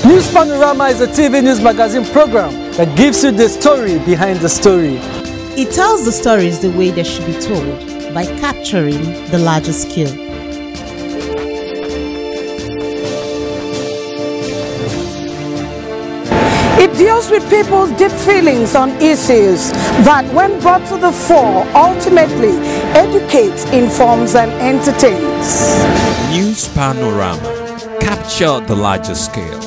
News Panorama is a TV news magazine program that gives you the story behind the story. It tells the stories the way they should be told by capturing the larger scale. It deals with people's deep feelings on issues that, when brought to the fore, ultimately educates, informs, and entertains. News Panorama. Capture the larger scale.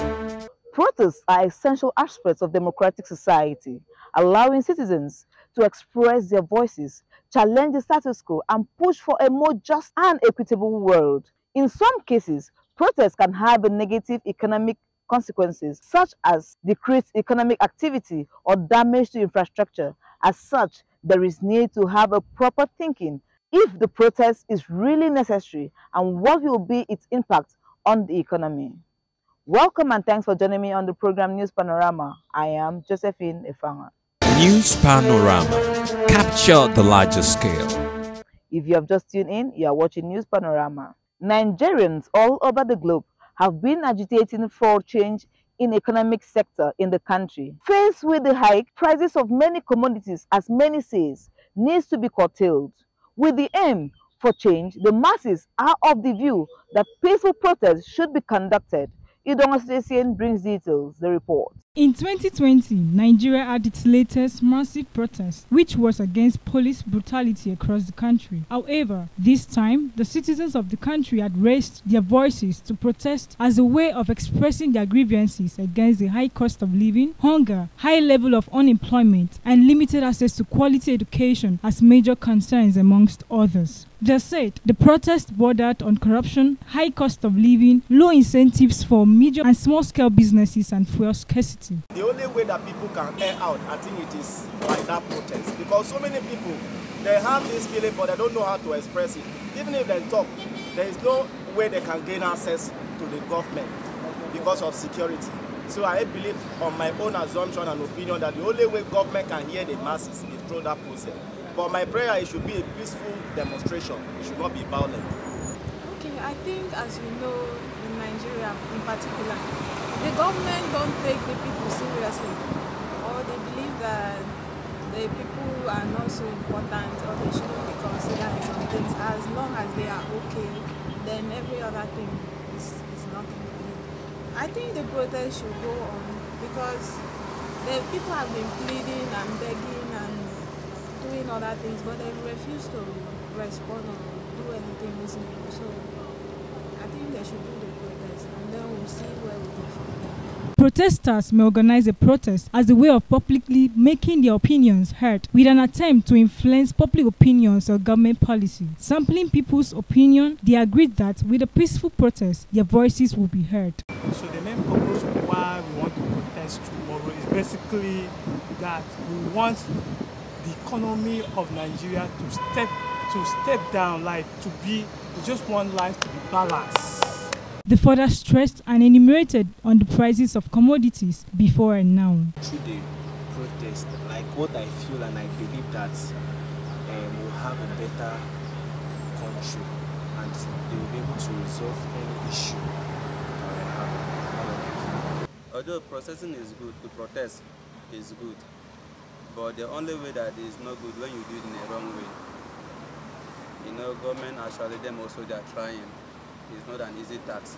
Protests are essential aspects of democratic society, allowing citizens to express their voices, challenge the status quo, and push for a more just and equitable world. In some cases, protests can have a negative economic consequences, such as decreased economic activity or damage to infrastructure. As such, there is need to have a proper thinking if the protest is really necessary and what will be its impact on the economy. Welcome and thanks for joining me on the program News Panorama. I am Josephine Efanga. News Panorama. Capture the larger scale. If you have just tuned in, you are watching News Panorama. Nigerians all over the globe have been agitating for change in the economic sector in the country. Faced with the high prices of many commodities, as many says, needs to be curtailed. With the aim for change, the masses are of the view that peaceful protests should be conducted. Idong Station brings details, the report. In 2020, Nigeria had its latest massive protest, which was against police brutality across the country. However, this time, the citizens of the country had raised their voices to protest as a way of expressing their grievances against the high cost of living, hunger, high level of unemployment, and limited access to quality education as major concerns amongst others. They said the protest bordered on corruption, high cost of living, low incentives for medium and small-scale businesses, and fuel scarcity. The only way that people can air out, I think it is by that protest. Because so many people, they have this feeling but they don't know how to express it. Even if they talk, there is no way they can gain access to the government because of security. So I believe, on my own assumption and opinion, that the only way government can hear the masses is through that process. But my prayer, it should be a peaceful demonstration. It should not be violent. Okay, I think, as you know, in Nigeria in particular, the government don't take the people seriously, or they believe that the people are not so important, or they shouldn't be considered in some things. As long as they are okay, then every other thing is nothing to do. I think the protest should go on because the people have been pleading and begging and doing other things, but they refuse to respond or do anything reasonable. So I think they should do the protest, and then we'll see where we go from there. Protesters may organize a protest as a way of publicly making their opinions heard, with an attempt to influence public opinions or government policy. Sampling people's opinion, they agreed that with a peaceful protest, their voices will be heard. So the main purpose why we want to protest tomorrow is basically that we want the economy of Nigeria to step down, like we just want life to be balanced. They further stressed and enumerated on the prices of commodities before and now. Through the protest, like what I feel and I believe that we'll have a better country and they will be able to resolve any issue. Although processing is good, to protest is good. But the only way that is not good when you do it in a wrong way. You know, government actually, them also they are trying. It's not an easy task.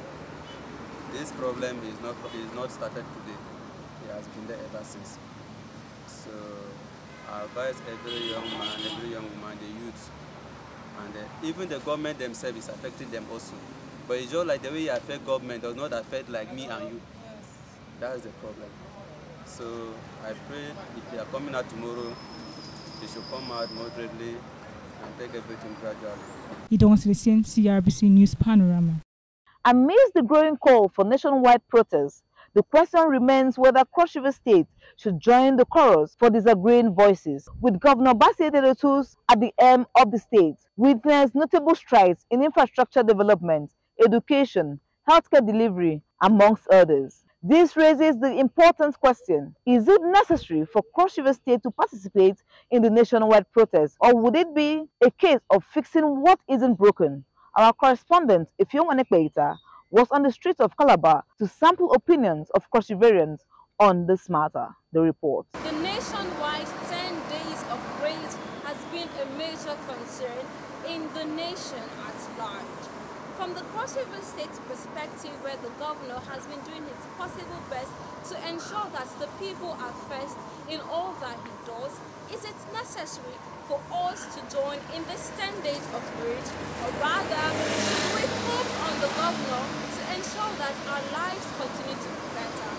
This problem is not started today. It has been there ever since. So I advise every young man, every young woman, the youth, and even the government themselves is affecting them also. But it's just like the way you affect government does not affect like me and you. That's the problem. So I pray if they are coming out tomorrow, they should come out moderately and take everything gradually. Idong Station, CRBC News Panorama. Amidst the growing call for nationwide protests, the question remains whether Cross River State should join the chorus for disagreeing voices. With Governor Bassey Ededotus at the helm of the state, witnessed notable strides in infrastructure development, education, healthcare delivery, amongst others. This raises the important question: is it necessary for Cross River State to participate in the nationwide protest, or would it be a case of fixing what isn't broken? Our correspondent, Ifeoma Nekpeita, was on the streets of Calabar to sample opinions of Cross Riverians on this matter. The report. The nationwide 10 days of raids has been a major concern in the nation at large. From the Cross River State perspective, where the governor has been doing his possible best to ensure that the people are first in all that he does, is it necessary for us to join in this 10 days of rage, or rather, we hope on the governor to ensure that our lives continue to be better?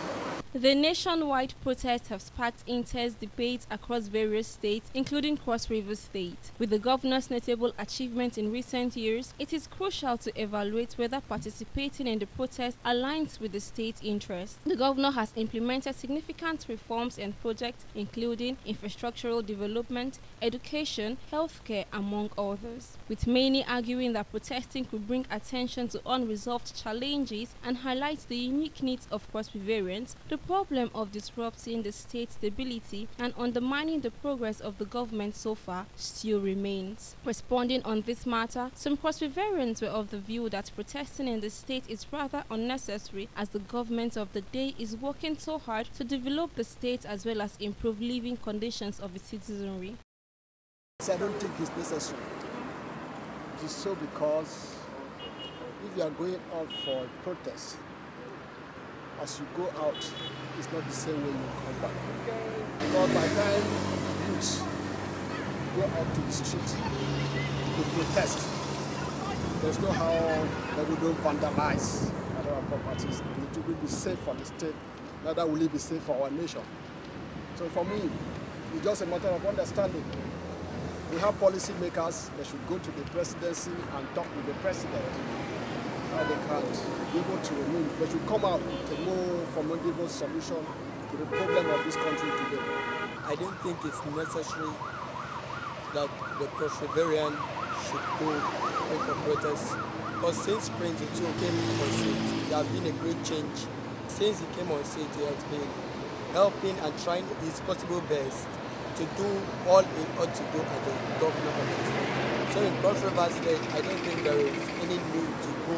The nationwide protests have sparked intense debates across various states, including Cross River State. With the governor's notable achievement in recent years, it is crucial to evaluate whether participating in the protest aligns with the state's interest. The governor has implemented significant reforms and projects, including infrastructural development, education, healthcare, among others, with many arguing that protesting could bring attention to unresolved challenges and highlight the unique needs of Cross Riverians. The problem of disrupting the state's stability and undermining the progress of the government so far still remains. Responding on this matter, some Cross Riverians were of the view that protesting in the state is rather unnecessary, as the government of the day is working so hard to develop the state as well as improve living conditions of its citizenry. I don't think it's necessary. It is so because if you are going out for a protest, as you go out, it's not the same way you come back. Because by the time youths go out to the street to protest, there's no how that we don't vandalize our properties. It will be safe for the state, neither will it be safe for our nation. So for me, it's just a matter of understanding. We have policy makers, they should go to the presidency and talk with the president. How they can't be able to remain. They should come out with a more formidable solution to the problem of this country today. I don't think it's necessary that the Cross Riverian should go for protests, because since Prince Otu came on seat, there has been a great change. Since he came on seat, he has been helping and trying his possible best to do all he ought to do as the governor of the state. So in Cross River State, I don't think there is any need to go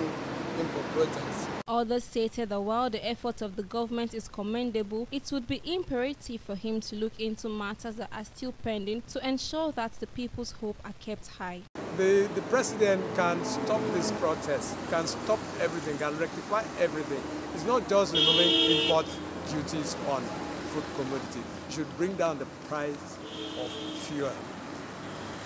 in for protests. Others stated that while the effort of the government is commendable, it would be imperative for him to look into matters that are still pending to ensure that the people's hope are kept high. The president can stop this protest, can stop everything, can rectify everything. It's not just removing import duties on food commodity. It should bring down the price of fuel,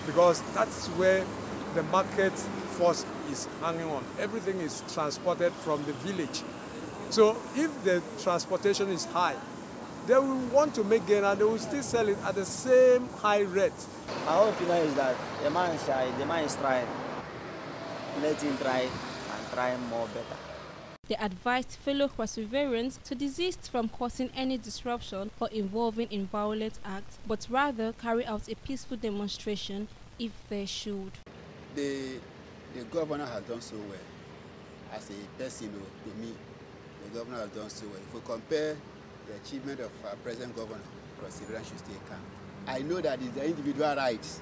because that's where the market force is hanging on. Everything is transported from the village. So if the transportation is high, they will want to make gain and they will still sell it at the same high rate. My own opinion is that the man is trying. Let him try and try more better. They advised fellow Cross Riverians to desist from causing any disruption or involving in violent acts, but rather carry out a peaceful demonstration if they should. The governor has done so well. As a person, to me, the governor has done so well. If we compare the achievement of our present governor, Cross Riverians should stay calm. I know that it's the individual rights.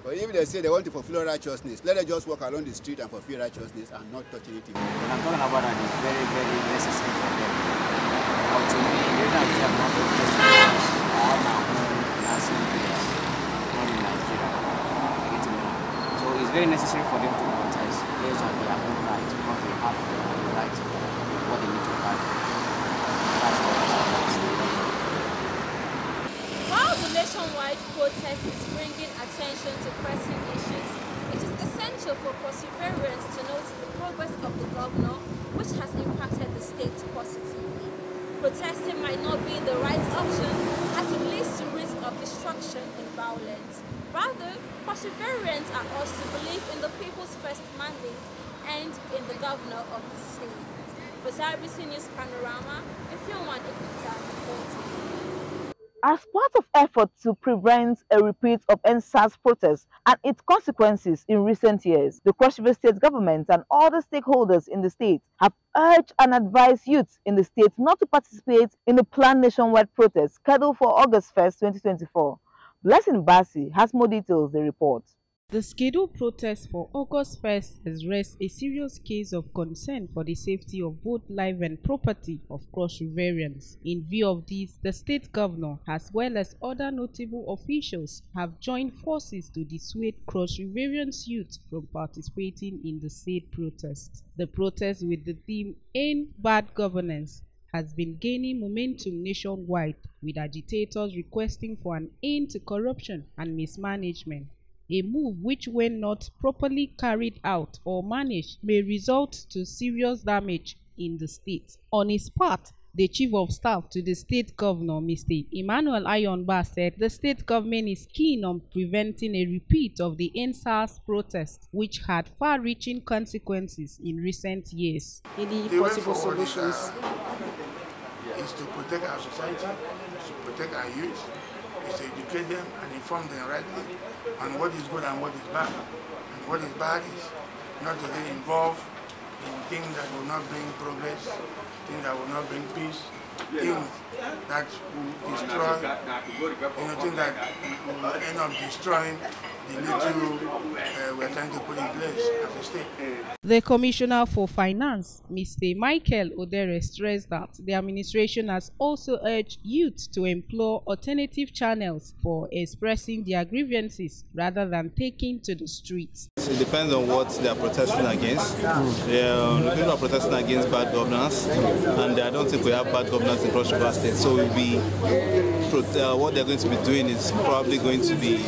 But if they say they want to fulfill righteousness, let them just walk along the street and fulfill righteousness and not touch anything. What I'm talking about that is very, very necessary for them. But to me, the reason I have not protested is I have my own nursing place in Nigeria. So it's very necessary for them to protest based on their own rights, because they have the right to what they need to fight. That's what I'm saying. While the nationwide protest is bringing attention to pressing issues, it is essential for Cross Riverians to note the progress of the governor, which has impacted the state positively. Protesting might not be the right option, as it leads to risk of destruction and violence. Rather, Cross Riverians are urged to believe in the people's first mandate and in the governor of the state. For CBC News Panorama, Ifeoma Ekuta reporting. As part of efforts to prevent a repeat of NSAS protests and its consequences in recent years, the Cross River State government and other stakeholders in the state have urged and advised youths in the state not to participate in the planned nationwide protest scheduled for August 1st, 2024. Blessing Bassi has more details. The report. The scheduled protest for August 1st has raised a serious case of concern for the safety of both life and property of Cross Riverians. In view of this, the state governor, as well as other notable officials, have joined forces to dissuade Cross Riverians youth from participating in the said protest. The protest, with the theme "End Bad Governance," has been gaining momentum nationwide, with agitators requesting for an end to corruption and mismanagement. A move which, when not properly carried out or managed, may result to serious damage in the state. On his part, the Chief of Staff to the State Governor, Mr. Emmanuel Ayonba, said the state government is keen on preventing a repeat of the EndSARS protest, which had far-reaching consequences in recent years. Any possible solutions is to protect our society, to protect our youth, is to educate them and inform them rightly on what is good and what is bad. And what is bad is not to get involved in things that will not bring progress, things that will not bring peace, things that will destroy, things that will end up destroying the little we're trying to put in place as a state. The Commissioner for Finance, Mr. Michael Odere, stressed that the administration has also urged youth to employ alternative channels for expressing their grievances rather than taking to the streets. It depends on what they are protesting against. The people are protesting against bad governance, and I don't think we have bad governance in Cross River State. So what they're going to be doing is probably going to be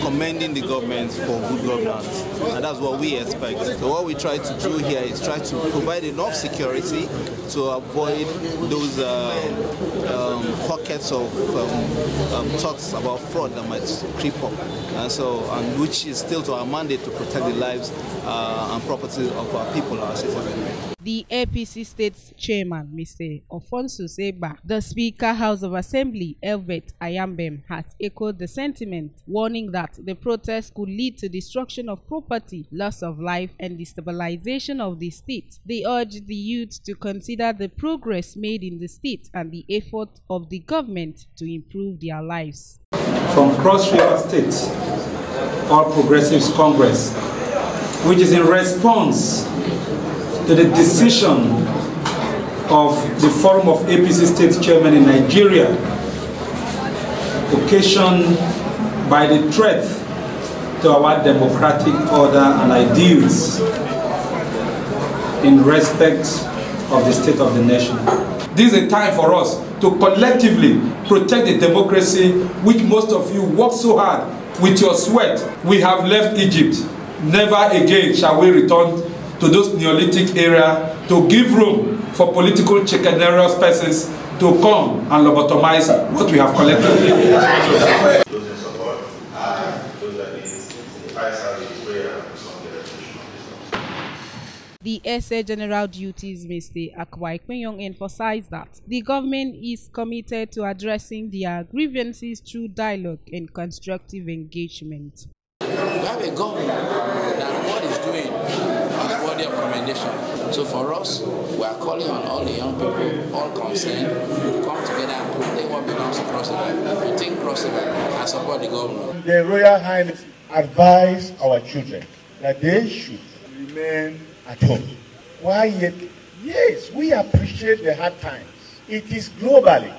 commending the government for good governance, and that's what we expect. So what we try to do here is try to provide enough security to avoid those pockets of thoughts about fraud that might creep up, and which is still to our mandate to protect the lives and property of our people, our citizens. The APC State's Chairman, Mr. Ofonso Seba, the Speaker House of Assembly, Elvet Ayambem, has echoed the sentiment, warning that the protest could lead to destruction of property, loss of life, and destabilization of the state. They urged the youth to consider the progress made in the state and the effort of the government to improve their lives. From Cross River State, All Progressives Congress, which is in response to the decision of the Forum of APC State Chairman in Nigeria, occasioned by the threat to our democratic order and ideals in respect of the state of the nation. This is a time for us to collectively protect the democracy which most of you work so hard with your sweat. We have left Egypt. Never again shall we return to those Neolithic era to give room for political chicaneros persons to come and lobotomize what we have collected. The SA General Duties, Mr. Akwai Kwenyong, emphasized that the government is committed to addressing their grievances through dialogue and constructive engagement. We have a government that what it's doing is worthy of commendation. So for us, we are calling on all the young people, all concerned, to come together and protect what belongs to Cross River, protect Cross River, and support the government. The Royal Highness advised our children that they should remain at home. Why yet? Yes, we appreciate the hard times. It is globally.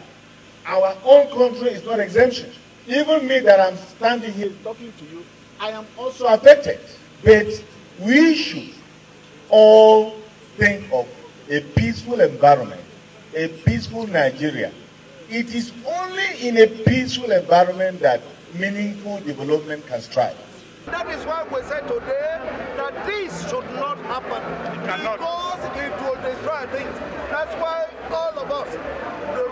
Our own country is not exemption. Even me that I'm standing here talking to you, I am also affected. But we should all think of a peaceful environment, a peaceful Nigeria. It is only in a peaceful environment that meaningful development can strive. That is why we said today that this should not happen. Because it will destroy things. That's why all of us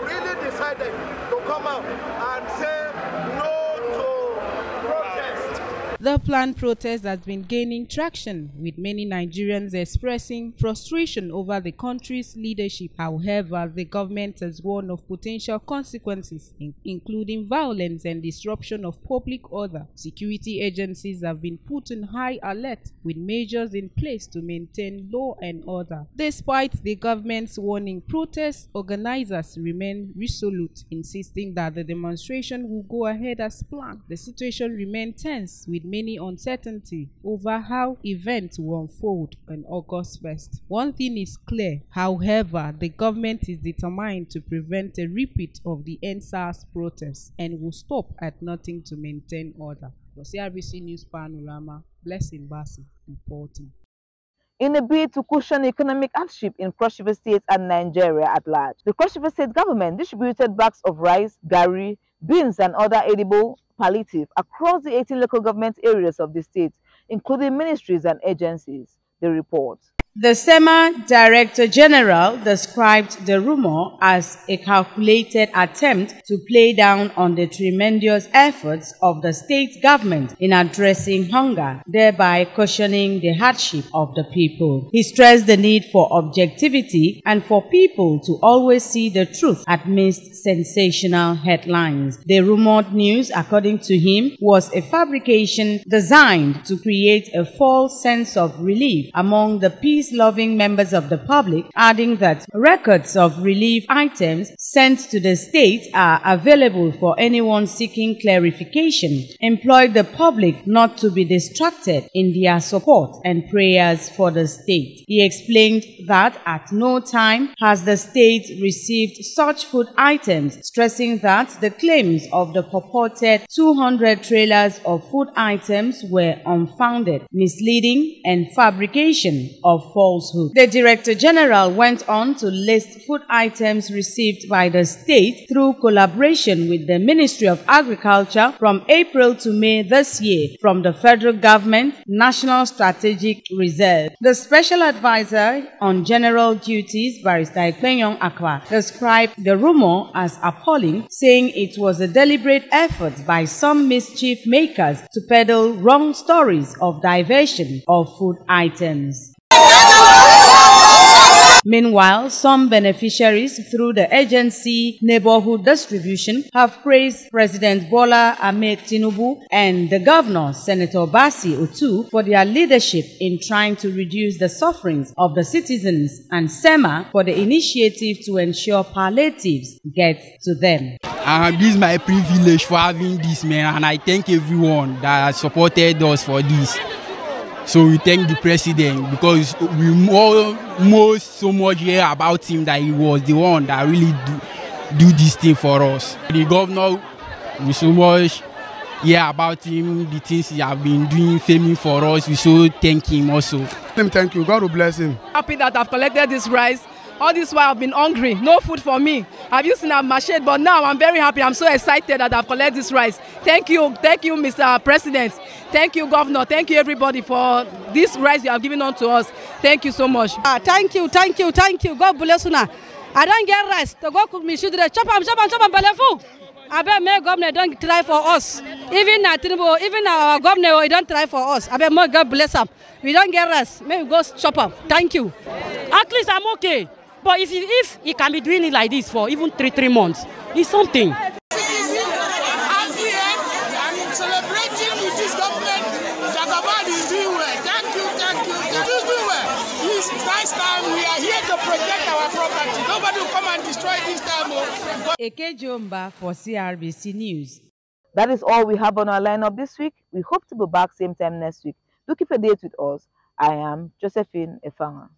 really decided to come out and say no to protest. The planned protest has been gaining traction, with many Nigerians expressing frustration over the country's leadership. However, the government has warned of potential consequences, including violence and disruption of public order. Security agencies have been put on high alert, with measures in place to maintain law and order. Despite the government's warning, protest organizers remain resolute, insisting that the demonstration will go ahead as planned. The situation remains tense, with many uncertainty over how events will unfold on August 1st. One thing is clear, however, the government is determined to prevent a repeat of the NSAS protests and will stop at nothing to maintain order. For CRBC News Panorama, Blessing Bassi reporting. In a bid to cushion economic hardship in Cross River State and Nigeria at large, the Cross River State government distributed bags of rice, gari, beans and other edible palliative across the 18 local government areas of the state, including ministries and agencies. The report. The SEMA Director General described the rumor as a calculated attempt to play down on the tremendous efforts of the state government in addressing hunger, thereby cushioning the hardship of the people. He stressed the need for objectivity and for people to always see the truth amidst sensational headlines. The rumored news, according to him, was a fabrication designed to create a false sense of relief among the peace-loving members of the public, adding that records of relief items sent to the state are available for anyone seeking clarification, employed the public not to be distracted in their support and prayers for the state. He explained that at no time has the state received such food items, stressing that the claims of the purported 200 trailers of food items were unfounded, misleading, and fabrication of falsehood. The Director General went on to list food items received by the state through collaboration with the Ministry of Agriculture from April to May this year from the federal government National Strategic Reserve. The Special Advisor on General Duties, Barrister Ekpenyong Akwa, described the rumor as appalling, saying it was a deliberate effort by some mischief makers to peddle wrong stories of diversion of food items. Meanwhile, some beneficiaries through the agency Neighborhood Distribution have praised President Bola Ahmed Tinubu and the Governor, Senator Bassi Otu, for their leadership in trying to reduce the sufferings of the citizens, and SEMA for the initiative to ensure palliatives get to them. This is my privilege for having this, man, and I thank everyone that has supported us for this. So we thank the president because we know so much here about him that he was the one that really do this thing for us. The governor, we so much hear about him, the things he have been doing, faming for us. We so thank him also. Thank you. God will bless him. Happy that I've collected this rice. All this while I've been hungry, no food for me. I've used to have my shade, but now I'm very happy. I'm so excited that I've collected this rice. Thank you, Mr. President. Thank you, Governor. Thank you, everybody, for this rice you have given on to us. Thank you so much. Thank you. God bless you now. I don't get rice to go cook me. Should I chop am, belefu? I bet my governor don't try for us. Even our governor, he don't try for us. I bet more God bless him. We don't get rice. Maybe we go chop up. Thank you. At least I'm okay. But if he can be doing it like this for even three months, it's something. I'm celebrating with this government. Jagaban is doing well. Thank you. He's doing well. It's nice time. We are here to protect our property. Nobody will come and destroy this time. Eke Jomba for CRBC News. That is all we have on our lineup this week. We hope to be back same time next week. Do keep a date with us. I am Josephine Efanga.